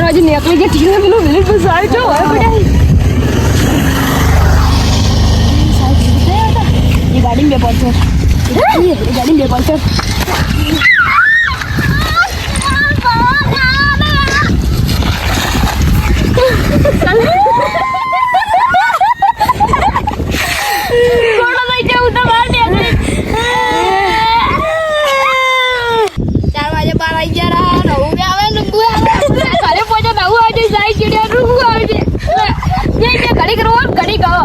4 વાગે નીકળી ગયા ટીને પેલું વિલેજ બસ આવી જો હવે બડા ये गाड़ी में पहुंचो ये गाड़ी में पहुंचो थोड़ा बैठे उधर बाहर निकले 4 वाजे 12 आई जा रहा है नहू में आवे नंबू आवे घरे पहुंचे नहू आ जाए जाई चिड़िया रूह आ जाए ये घड़ी करो घड़ी कहो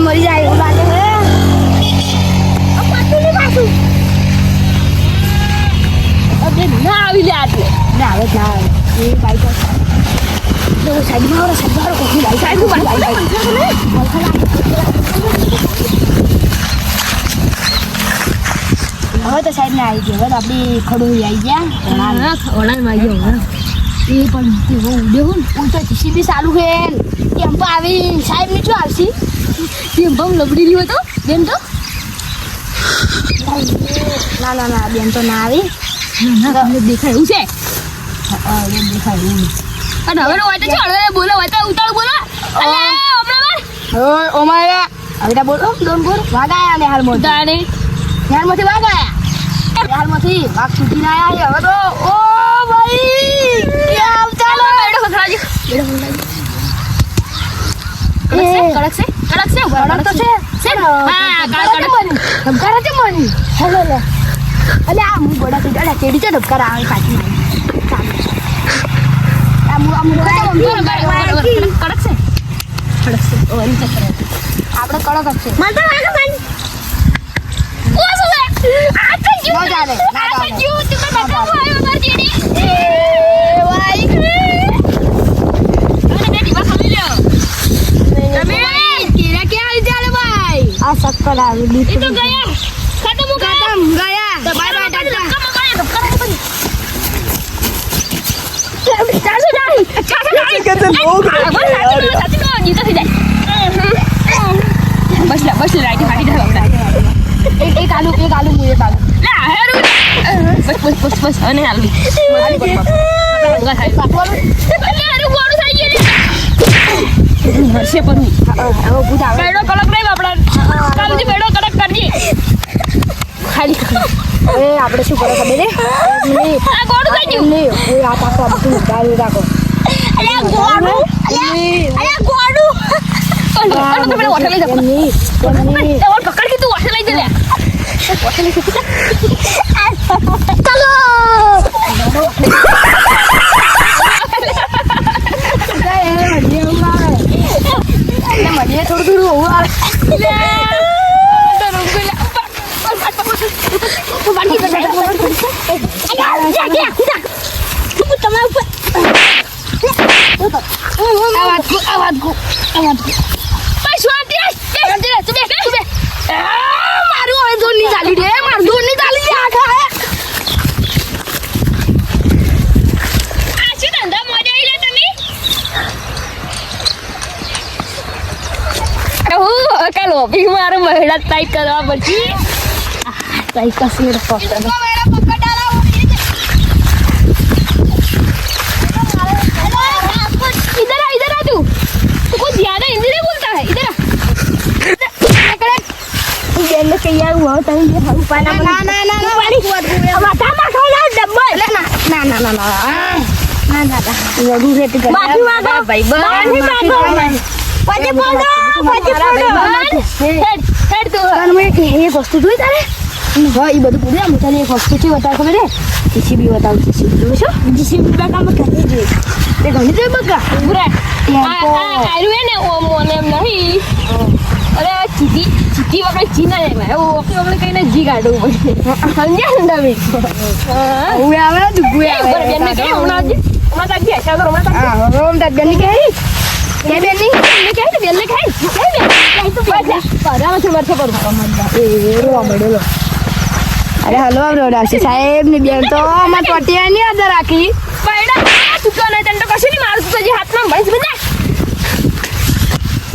મરી જાય એવું લાગે છે ના આવી લે આટલે ના આવે ના આવે એ બાઈક સાઈડમાં કોની બાઈક હવે તો સાઈડ ને આવી ગયો હવે તો આપણી ખડું આવી ગયા ઓણામાં આવી ગયો એ પણ દેવું હું તો જીસીબી ચાલુ છે ટેમ્પો આવી સાહેબ ની શું આવશે ટેમ્પો લબડી રહ્યો હતો બેન તો ના ના ના બેન તો ના આવી દેખાય એવું છે દેખાય એવું અને હવે વાતે છે હવે બોલો વાતે ઉતાળ બોલો અલે હમણાં ઓમાયા હવે બોલો ડોન બોલ વાગાયા ને હાલ મોટા ને હાલમાંથી વાગાયા હાલમાંથી વાગ છૂટી આયા હવે તો ઓ ભાઈ કેમ ચાલો બેડો ખરાજી બેડો કડક તો છે હા કડક ધબકારા છે મની હેલો લે અલે આ મુ બડા તેડી છે ધબકારા આવે પાછી આપણે કડક જ છે મને તો લાગે મને ઓ સુલે આ તો જીવ ના ચાલે ના ચાલે જીવ તું તો બતાવો આયો માર દીડી એ ભાઈ મને દીવા ખમી લ્યો તમે કેરા કે આવી ચાલે ભાઈ આ સક્કર આવી દી તો ગયા ખતમ ગયા તો બાય બાય ટાટા ચાલો બસ લાઈટ ફાટી જાય એક આલુ મુએ બાલુ બસ અને આલુ હરશે પણ બેડો કડક નહીં આપણા કાલજી બેડો કડક કરજે ખાલી એ આપણે શું કરો ખબર છે આ ગોડું થઈ ગયું ને એ આ પાકો બધું ગાળી રાખો અરે ગોડું અરે ગોડું તો મને વોટર લઈ જા નહીં તો પકડ કે તું વોટર લઈ જા લે વોટર લઈ જા ચલો મને થોડું થોડું હોવું આવે મારું હવે જોર નહીં ચાલ્યું રે મારું જોર નહીં ચાલી આ ખા આ શું ધંધા મોડે આવી રે તમે હું કાલ ઓફિસ મારું મહિલા ટાઈટ કરવા પછી ટાઈટ કસી ફક્ત ज्यादा हिंदी नहीं बोलता है इधर गेंद के यार हुआ था ये पाना ना ना ना ना पानी माथा मा खाओ डब्बल ना ना ना ना ना ना ना जरूर है तो माफी मांगो भाई माफी मांगो पजे बोलो हेड हेड तो मैं ये वस्तु જોઈ તારે હા ઈ બધું પૂરે હું તને એક વસ્તુ છે બતા ખબર હે જીસીબી બતાવું જીસીબી જો જીસીબી બકા માં કરે છે તે ગણી દે બકા પૂરા આયુ હે ને ઓ મોને એમ નહીં અરે ચીટી ચીટી વગર ચીના જાય ઓ ઓકે વગર કઈને જી કાઢવું પડે સમજ્યા ને તમે હું આવે દુગુ આવે બેન કે હમણાં તાકી આશા કરો હમણાં તાકી હા રોમ તાક બેન કે કે બેન ની કે બેન ને ખાઈ કે બેન તો પારા માં મરશે પર એ રો મળેલો અરે હલો રોડાસી સાહેબ ની બેન તો અમાર ટોટિયા ની આદર રાખી પૈડા તું ને તને તો કશું નહીં મારું તું હજી હાથમાં ભૈંસ બના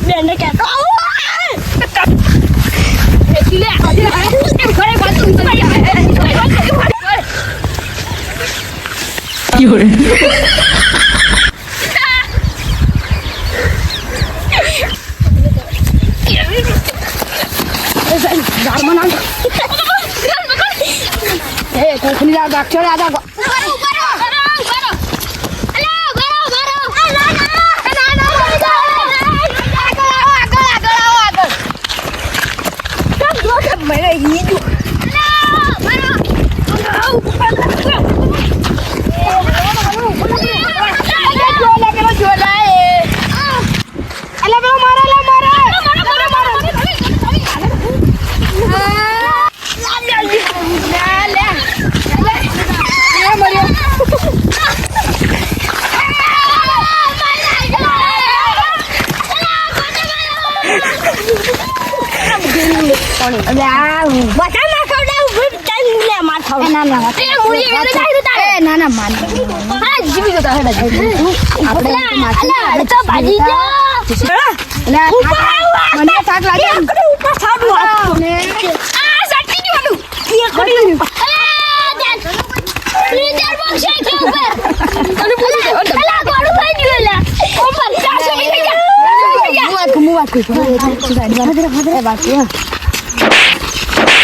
બેન ને કે તો એટલે આજે ઘરે બાતું તો યોરે જારમન આ એ કોકની જા ડાક્ટર આદા મેરે ઈ જો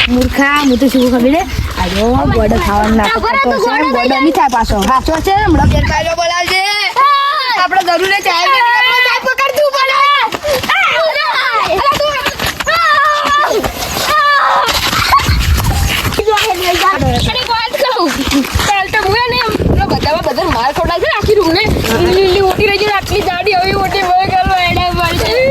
મૂર્ખા હું તો શું ખબર આજો ગોડો ખાવાના ગોડો નહીં થાય પાછો હાચો છે હમણાં ફેર કાયલો બોલાવજે આપણે જરૂર છે પકડતું પડે બધા માર ખવડાવે છે આખી રૂમ ને લીલી ઓટી રહી છે આટલી જાડી હવે ઓટી બહુ કરો એડા પડી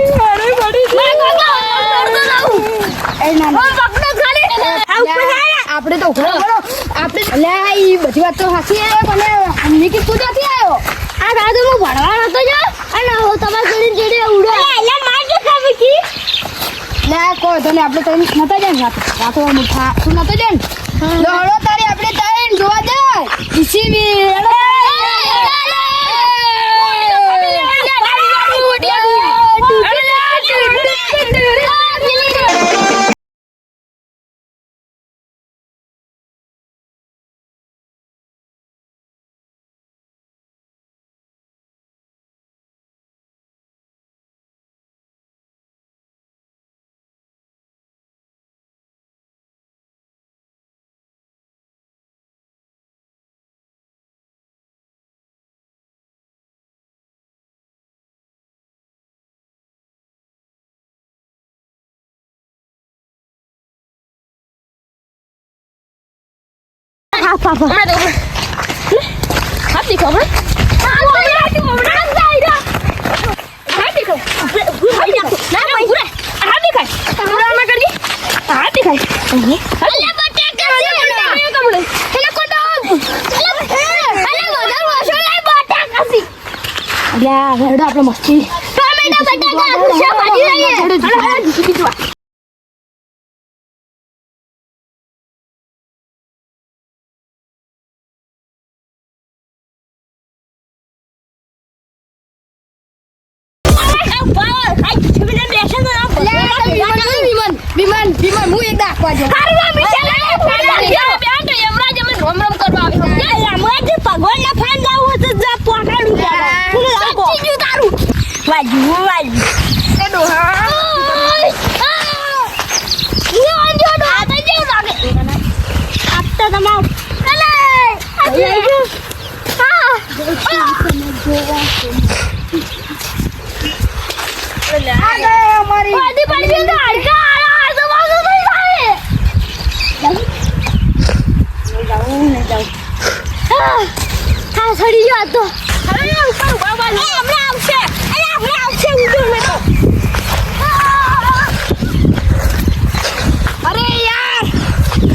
આપણે તો ઉઘરો બોલો આપણે લે ઈ બધી વાત તો સાચી છે પણ અમને કે તું નથી આવ્યો આ દાદુ હું ભણવા નતો જો અને હું તમાર જોડે ઉડો એટલે માર કે ખાવી કી લે કોઈ તો ને આપણે તો નતા જાય રાતો મીઠા તું નતો જાય લોડો તારી આપણે તારે જોવા જાય જીસીબી Papa. Happy cover. આપણે મસ્તી વિમાન હું એક દાખવા જો રોમ કરવા ભગવાનના ફાન લાવું તો જા પોકાડું તારું વાજુ એ ડોહા આપતા તમામ સડી ગયો તો अरे यार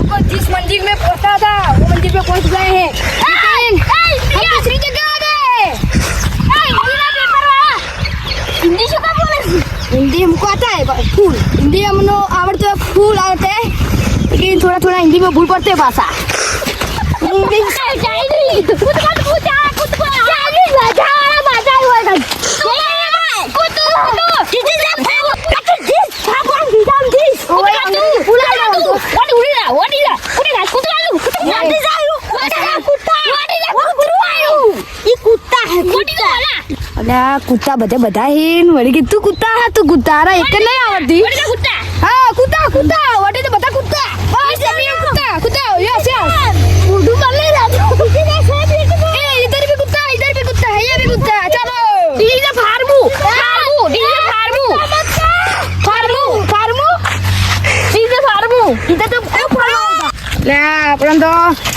वो जिस मंदिर में पहुंचा था वो मंदिर पे पहुंच गए हैं लेकिन हम दूसरी जगह आ गए हिंदी शो का बोले हिंदी हमको आता है फूल हिंदी हमको आवड़ते है फूल आते हैं लेकिन थोड़ा थोड़ा हिंदी में भूल पड़ते हैं भाषा कुत्ता बधे बधा वड़ी की तू कुत्ता है तू कुत्ता रा एक नहीं आवड़ती हाँ कुत्ता कुत्ता वड़ी तो बता कुत्ता कुत्ता कुत्ता यस यस उर्दू बोलने ए इधर भी कुत्ता है ये भी कुत्ता चलो डीजे फार्मू डीजे फार्मू डीजे फार्मू इधर तो લે આપણે તો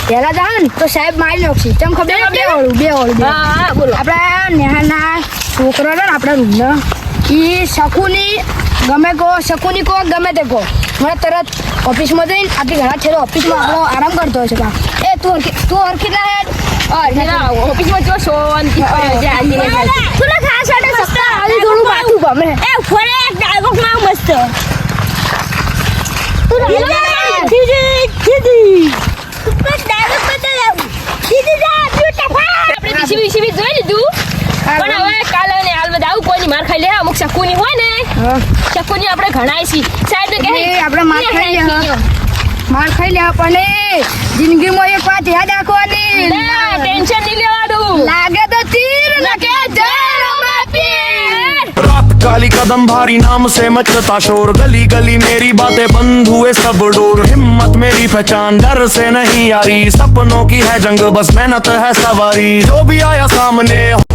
પહેલા જાવ ને તો સાહેબ મારી નાખશે ચમ ખબર બે ઓળું હા બોલો આપણે નેહાના છોકરો ને આપણા રૂમનો એ શકુની ગમે કો ગમે તે કો મને તરત ઓફિસમાં જઈને આપણી ઘણા છેલ્લો ઓફિસમાં આપણો આરામ કરતો હોય છે કા એ તું કેટલા હેડ ઓફિસમાં જો શાંતિ તું ખાસ આડે સસ્તા આવી થોડું માથું ગમે એ ફોરે એક ડાયલોગ માં મસ્ત તું જોઈ લીધું પણ હવે કાલે ને હાલમાં આવું કોઈની માર ખાઈ લે અમુક શકુની હોય ને શકુની આપણે ઘણાય છી સાહેબ ને કહે આપણે માર ખાઈ લે પણ જિંદગીમાં એક વાત યાદ રાખવાની ટેન્શન નહીં લેવાનું લાગે તો તીર લગે काली कदम भारी नाम से मचता शोर गली गली मेरी बातें बंद हुए सब डोर हिम्मत मेरी पहचान डर से नहीं यारी सपनों की है जंग बस मेहनत है सवारी जो भी आया सामने